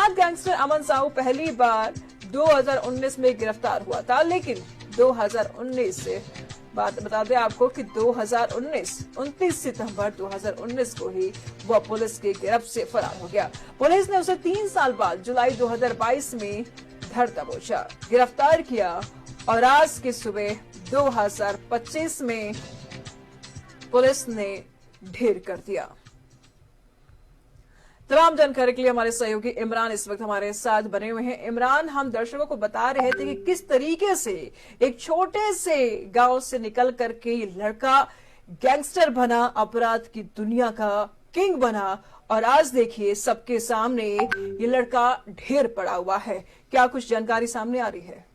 कुख्यात गैंगस्टर अमन साहू पहली बार 2019 में गिरफ्तार हुआ था, लेकिन 2019 से बात बता दें आपको कि 29 सितंबर 2019 को ही वह पुलिस की गिरफ्त से फरार हो गया। पुलिस ने उसे 3 साल बाद जुलाई 2022 में धर दबोचा, गिरफ्तार किया और आज की सुबह 2025 में पुलिस ने ढेर कर दिया। तमाम जानकारी के लिए हमारे सहयोगी इमरान इस वक्त हमारे साथ बने हुए हैं। इमरान, हम दर्शकों को बता रहे थे कि किस तरीके से एक छोटे से गांव से निकल करके ये लड़का गैंगस्टर बना, अपराध की दुनिया का किंग बना और आज देखिए सबके सामने ये लड़का ढेर पड़ा हुआ है। क्या कुछ जानकारी सामने आ रही है?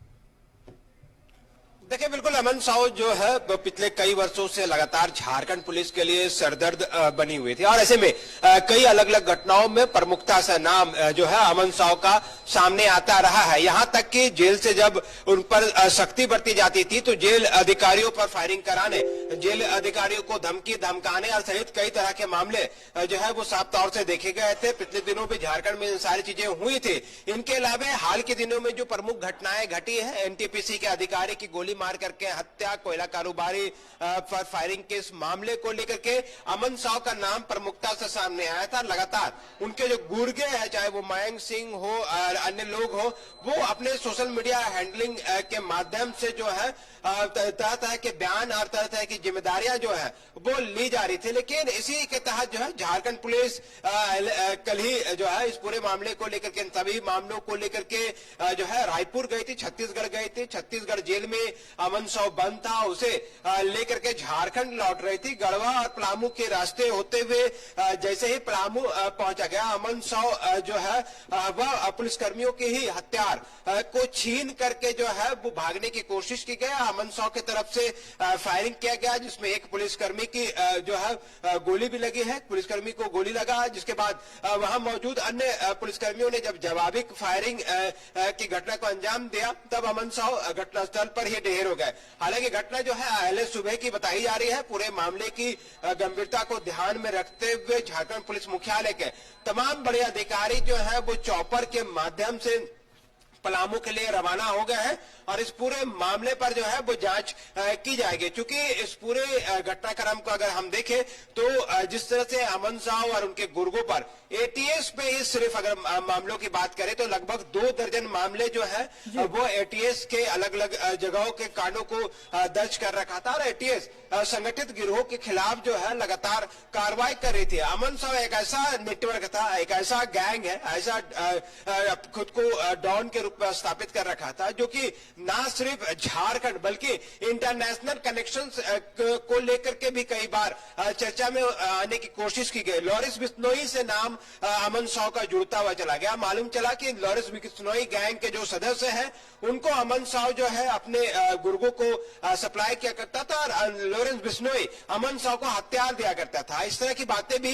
देखिए, बिल्कुल अमन साहू जो है वो पिछले कई वर्षों से लगातार झारखंड पुलिस के लिए सरदर्द बनी हुई थी और ऐसे में कई अलग अलग घटनाओं में प्रमुखता से नाम जो है अमन साहू का सामने आता रहा है। यहां तक कि जेल से जब उन पर सख्ती बरती जाती थी तो जेल अधिकारियों पर फायरिंग कराने, जेल अधिकारियों को धमकी धमकाने और सहित कई तरह के मामले जो है वो साफ तौर से देखे गए थे। पिछले दिनों में झारखंड में सारी चीजें हुई थी। इनके अलावा हाल के दिनों में जो प्रमुख घटनाएं घटी है, एनटीपीसी के अधिकारी की गोली मार करके हत्या, कोयला कारोबारी पर फायरिंग के इस मामले को लेकर के अमन साहू का नाम प्रमुखता से सामने आया था। लगातार उनके जो गुर्गे हैं, चाहे वो मयंक सिंह हो और अन्य लोग हो, वो अपने सोशल मीडिया हैंडलिंग के माध्यम से जो है तरह तरह के बयान और तरह तरह की जिम्मेदारियां जो है वो ली जा रही थी। लेकिन इसी के तहत जो है झारखंड पुलिस कल ही जो है इस पूरे मामले को लेकर के, सभी मामलों को लेकर के जो है रायपुर गई थी, छत्तीसगढ़ गई थी। छत्तीसगढ़ जेल में अमन साहू बंद था, उसे लेकर के झारखंड लौट रही थी। गढ़वा और पलामू के रास्ते होते हुए जैसे ही पलामू पहुंचा गया, अमन साहू जो है वह पुलिसकर्मियों के ही हथियार को छीन करके जो है वो भागने की कोशिश की गई। अमन साहू की तरफ से फायरिंग किया गया, जिसमें एक पुलिसकर्मी की जो है गोली भी लगी है, पुलिसकर्मी को गोली लगा, जिसके बाद वहां मौजूद अन्य पुलिसकर्मियों ने जब जवाबी फायरिंग की घटना को अंजाम दिया, तब अमन साहू घटनास्थल पर ही ढेर हो गए। हालांकि घटना जो है अहले सुबह की बताई जा रही है। पूरे मामले की गंभीरता को ध्यान में रखते हुए झारखंड पुलिस मुख्यालय के तमाम बड़े अधिकारी जो है वो चॉपर के माध्यम से पलामू के लिए रवाना हो गए हैं और इस पूरे मामले पर जो है वो जांच की जाएगी। क्योंकि इस पूरे घटनाक्रम को अगर हम देखें तो जिस तरह से अमन साहू और उनके गुर्गों पर एटीएस पे ही सिर्फ अगर मामलों की बात करें तो लगभग 2 दर्जन मामले जो है वो एटीएस के अलग अलग जगहों के कांडों को दर्ज कर रखा था और एटीएस संगठित गिरोह के खिलाफ जो है लगातार कार्रवाई कर रही थी। अमन साहू एक ऐसा नेटवर्क था, एक ऐसा गैंग है, ऐसा खुद को डॉन के रूप में स्थापित कर रखा था, जो कि ना सिर्फ झारखंड बल्कि इंटरनेशनल कनेक्शंस को लेकर के भी कई बार चर्चा में आने की कोशिश की गई। लॉरेंस बिश्नोई से नाम अमन साहू का जुड़ता हुआ चला गया। मालूम चला कि लॉरेंस बिश्नोई गैंग के जो सदस्य हैं उनको अमन साहू जो है अपने गुर्गों को सप्लाई किया करता था और लॉरेंस बिश्नोई अमन साहू को हथियार दिया करता था। इस तरह की बातें भी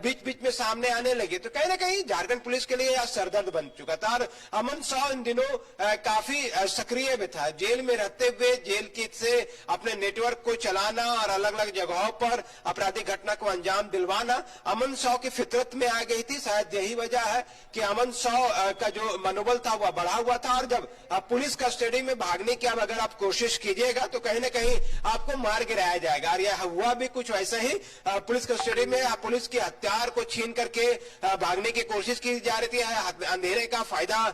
बीच बीच में सामने आने लगी। तो कहीं ना कहीं झारखंड पुलिस के लिए यह सरदर्द बन चुका था और अमन साहू इन दिनों काफी सक्रिय भी था। जेल में रहते हुए जेल की से अपने नेटवर्क को चलाना और अलग अलग जगहों पर आपराधिक घटना को अंजाम दिलवाना अमन साहू की फितरत में आ गई थी। शायद यही वजह है कि अमन साहू का जो मनोबल था वह बढ़ा हुआ था और जब पुलिस कस्टडी में भागने की अब अगर आप कोशिश कीजिएगा तो कहीं ना कहीं आपको मार गिराया जाएगा। और यह हुआ भी कुछ वैसा ही। पुलिस कस्टडी में पुलिस के हथियार को छीन करके भागने की कोशिश की जा रही थी, अंधेरे का फायदा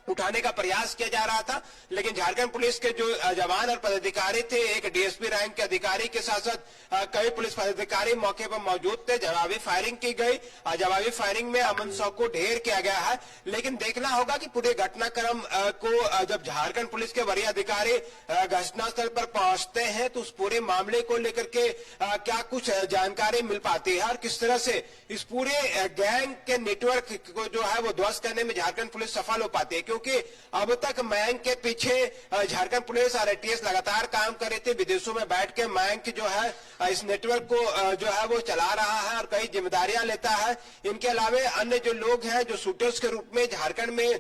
उठाने का प्रयास किया जा रहा था। लेकिन झारखंड पुलिस के जो जवान और पदाधिकारी थे, एक डीएसपी रैंक के अधिकारी के साथ साथ कई पुलिस पदाधिकारी मौके पर मौजूद थे। जवाबी फायरिंग की गई और जवाबी फायरिंग में अमन साहू को ढेर किया गया है। लेकिन देखना होगा कि पूरे घटनाक्रम को जब झारखंड पुलिस के वरीय अधिकारी घटनास्थल पर पहुंचते हैं तो उस पूरे मामले को लेकर के क्या कुछ जानकारी मिल पाती है और किस तरह से इस पूरे गैंग के नेटवर्क को जो है वो ध्वस्त करने में झारखंड पुलिस सफल हो पाती है। क्योंकि अब तक मयंक के पीछे झारखंड पुलिस और एटीएस लगातार काम कर रही थी। विदेशों में बैठ के मयंक जो है इस नेटवर्क को जो है वो चला रहा है और कई जिम्मेदारियां लेता है। इनके अलावा अन्य जो लोग हैं जो शूटर्स के रूप में झारखंड में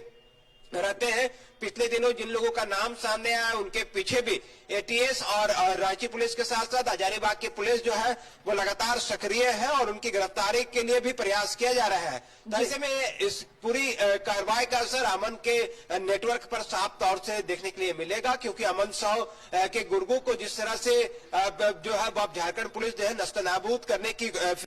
रहते हैं। पिछले दिनों जिन लोगों का नाम सामने आया उनके पीछे भी एटीएस और रांची पुलिस के साथ साथ हजारीबाग की पुलिस जो है वो लगातार सक्रिय है और उनकी गिरफ्तारी के लिए भी प्रयास किया जा रहा है। तो ऐसे में इस पूरी कार्रवाई का असर अमन के नेटवर्क पर साफ तौर से देखने के लिए मिलेगा, क्योंकि अमन साव के गुर्गों को जिस तरह से जो है वो झारखंड पुलिस जो है नस्तनाबूद करने की